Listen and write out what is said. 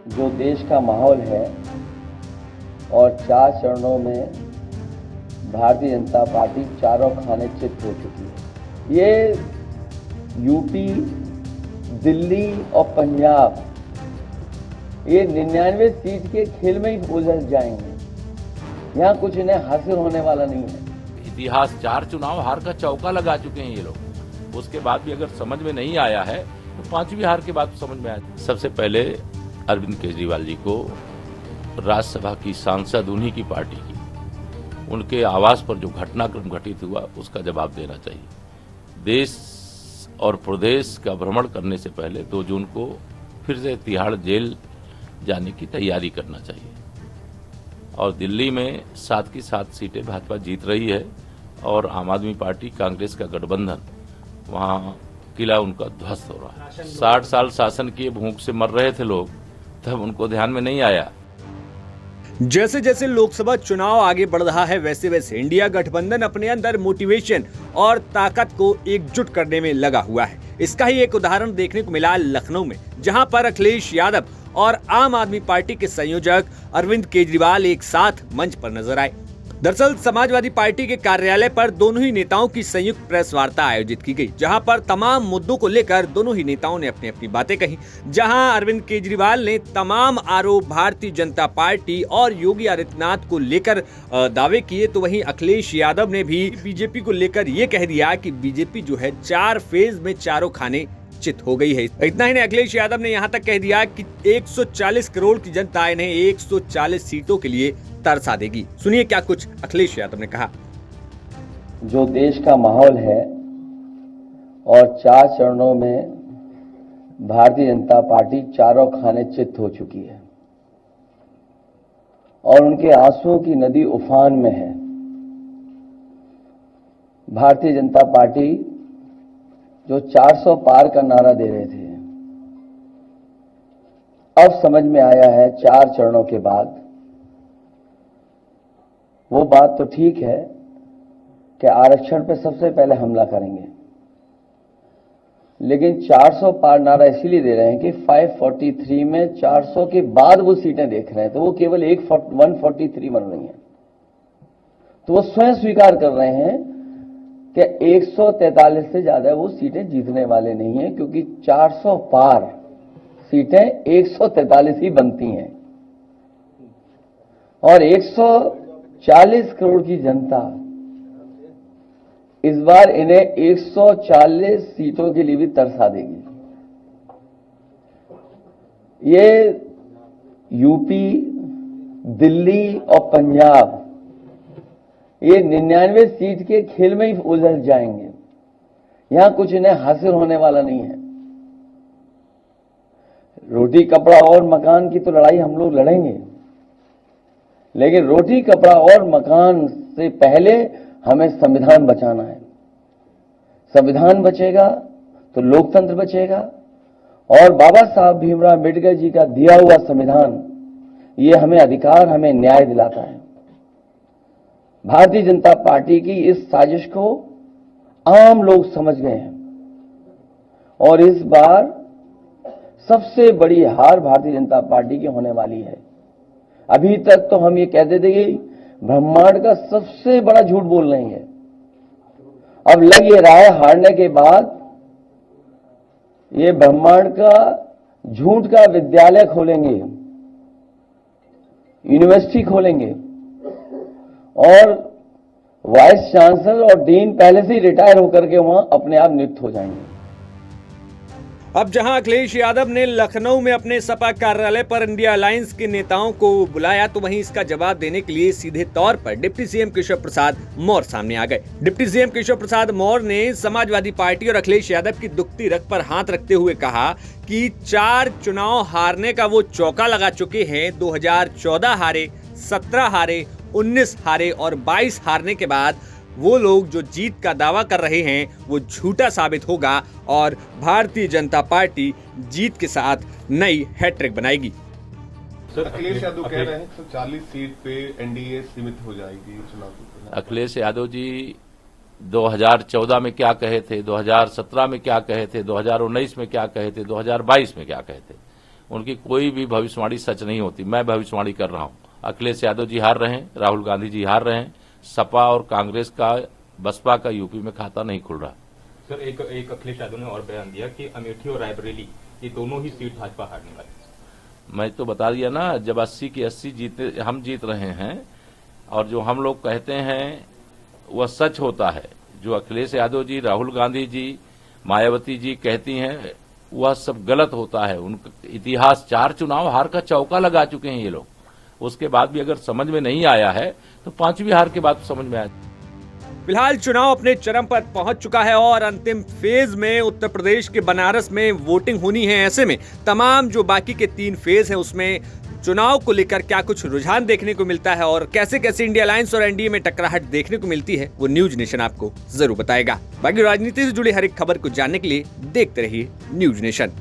जो देश का माहौल है और 4 चरणों में भारतीय जनता पार्टी चारों खाने चित हो चुकी है। ये यूपी, दिल्ली और पंजाब ये 99 सीट के खेल में ही उलझ जाएंगे। यहाँ कुछ इन्हें हासिल होने वाला नहीं है। इतिहास 4 चुनाव हार का चौका लगा चुके हैं ये लोग। उसके बाद भी अगर समझ में नहीं आया है तो 5वीं हार के बाद समझ में आया। सबसे पहले अरविंद केजरीवाल जी को राज्यसभा की सांसद उन्हीं की पार्टी की, उनके आवास पर जो घटनाक्रम घटित हुआ उसका जवाब देना चाहिए। देश और प्रदेश का भ्रमण करने से पहले 2 जून को फिर से तिहाड़ जेल जाने की तैयारी करना चाहिए। और दिल्ली में 7 की 7 सीटें भाजपा जीत रही है और आम आदमी पार्टी कांग्रेस का गठबंधन वहां किला उनका ध्वस्त हो रहा है। 60 साल शासन किए भूख से मर रहे थे लोग, तब उनको ध्यान में नहीं आया। जैसे जैसे लोकसभा चुनाव आगे बढ़ रहा है वैसे वैसे इंडिया गठबंधन अपने अंदर मोटिवेशन और ताकत को एकजुट करने में लगा हुआ है। इसका ही एक उदाहरण देखने को मिला लखनऊ में, जहां पर अखिलेश यादव और आम आदमी पार्टी के संयोजक अरविंद केजरीवाल एक साथ मंच पर नजर आए। दरअसल समाजवादी पार्टी के कार्यालय पर दोनों ही नेताओं की संयुक्त प्रेस वार्ता आयोजित की गई, जहां पर तमाम मुद्दों को लेकर दोनों ही नेताओं ने अपनी अपनी बातें कही। जहां अरविंद केजरीवाल ने तमाम आरोप भारतीय जनता पार्टी और योगी आदित्यनाथ को लेकर दावे किए, तो वहीं अखिलेश यादव ने भी बीजेपी को लेकर ये कह दिया कि बीजेपी जो है 4 फेज में चारों खाने चित हो गई है। इतना ही नहीं, अखिलेश यादव ने यहां तक कह दिया कि 140 करोड़ की जनता इन्हें 140 सीटों के लिए तरसा देगी। सुनिए क्या कुछ अखिलेश यादव ने कहा। जो देश का माहौल है और 4 चरणों में भारतीय जनता पार्टी चारों खाने चित हो चुकी है और उनके आंसुओं की नदी उफान में है। भारतीय जनता पार्टी जो 400 पार का नारा दे रहे थे, अब समझ में आया है 4 चरणों के बाद। वो बात तो ठीक है कि आरक्षण पे सबसे पहले हमला करेंगे, लेकिन 400 पार नारा इसीलिए दे रहे हैं कि 543 में 400 के बाद वो सीटें देख रहे हैं, तो वो केवल 143 बन रही हैं। तो वो स्वयं स्वीकार कर रहे हैं कि 143 से ज्यादा वो सीटें जीतने वाले नहीं हैं, क्योंकि 400 पार सीटें 143 ही बनती हैं और 140 करोड़ की जनता इस बार इन्हें 140 सीटों के लिए भी तरसा देगी। ये यूपी, दिल्ली और पंजाब ये 99 सीट के खेल में ही उलझ जाएंगे। यहां कुछ इन्हें हासिल होने वाला नहीं है। रोटी कपड़ा और मकान की तो लड़ाई हम लोग लड़ेंगे, लेकिन रोटी कपड़ा और मकान से पहले हमें संविधान बचाना है। संविधान बचेगा तो लोकतंत्र बचेगा और बाबा साहब भीमराव अम्बेडकर जी का दिया हुआ संविधान ये हमें अधिकार, हमें न्याय दिलाता है। भारतीय जनता पार्टी की इस साजिश को आम लोग समझ गए हैं और इस बार सबसे बड़ी हार भारतीय जनता पार्टी की होने वाली है। अभी तक तो हम ये कहते थे कि ब्रह्मांड का सबसे बड़ा झूठ बोल रही है, अब लग ये रहा है हारने के बाद ये ब्रह्मांड का झूठ का विद्यालय खोलेंगे, यूनिवर्सिटी खोलेंगे और वाइस चांसलर और डीन पहले से ही रिटायर होकर के वहां अपने आप नियुक्त हो जाएंगे। अब जहां अखिलेश यादव ने लखनऊ में अपने सपा कार्यालय पर इंडिया अलायंस के नेताओं को बुलाया, तो वहीं इसका जवाब देने के लिए सीधे तौर पर डिप्टी सीएम केशव प्रसाद मौर्य सामने आ गए। डिप्टी सीएम केशव प्रसाद मौर्य ने समाजवादी पार्टी और अखिलेश यादव की दुखती रग पर हाथ रखते हुए कहा कि 4 चुनाव हारने का वो चौका लगा चुके हैं। 2014 हारे, 17 हारे, 19 हारे और 22 हारने के बाद वो लोग जो जीत का दावा कर रहे हैं वो झूठा साबित होगा और भारतीय जनता पार्टी जीत के साथ नई हैट्रिक बनाएगी। सर, अखिलेश यादव कह रहे हैं कि 40 सीट पे एनडीए सीमित हो जाएगी चुनाव। अखिलेश यादव जी 2014 में क्या कहे थे, 2017 में क्या कहे थे, 2019 में क्या कहे थे, 2022 में क्या कहे थे, उनकी कोई भी भविष्यवाणी सच नहीं होती। मैं भविष्यवाणी कर रहा हूँ, अखिलेश यादव जी हार रहे हैं, राहुल गांधी जी हार रहे हैं, सपा और कांग्रेस का, बसपा का यूपी में खाता नहीं खुल रहा। सर एक अखिलेश यादव ने और बयान दिया कि अमेठी और रायबरेली ये दोनों ही सीट भाजपा हारने वाली। मैं तो बता दिया ना, जब 80 की 80 जीते, हम जीत रहे हैं और जो हम लोग कहते हैं वह सच होता है। जो अखिलेश यादव जी, राहुल गांधी जी, मायावती जी कहती हैं वह सब गलत होता है। उनका इतिहास 4 चुनाव हार का चौका लगा चुके हैं ये लोग। उसके बाद भी अगर समझ में नहीं आया है तो 5वीं हार के बाद समझ में आया। फिलहाल चुनाव अपने चरम पर पहुंच चुका है और अंतिम फेज में उत्तर प्रदेश के बनारस में वोटिंग होनी है। ऐसे में तमाम जो बाकी के 3 फेज हैं उसमें चुनाव को लेकर क्या कुछ रुझान देखने को मिलता है और कैसे कैसे इंडिया अलायंस और एनडीए में टकराहट देखने को मिलती है, वो न्यूज नेशन आपको जरूर बताएगा। बाकी राजनीति से जुड़ी हर एक खबर को जानने के लिए देखते रहिए न्यूज नेशन।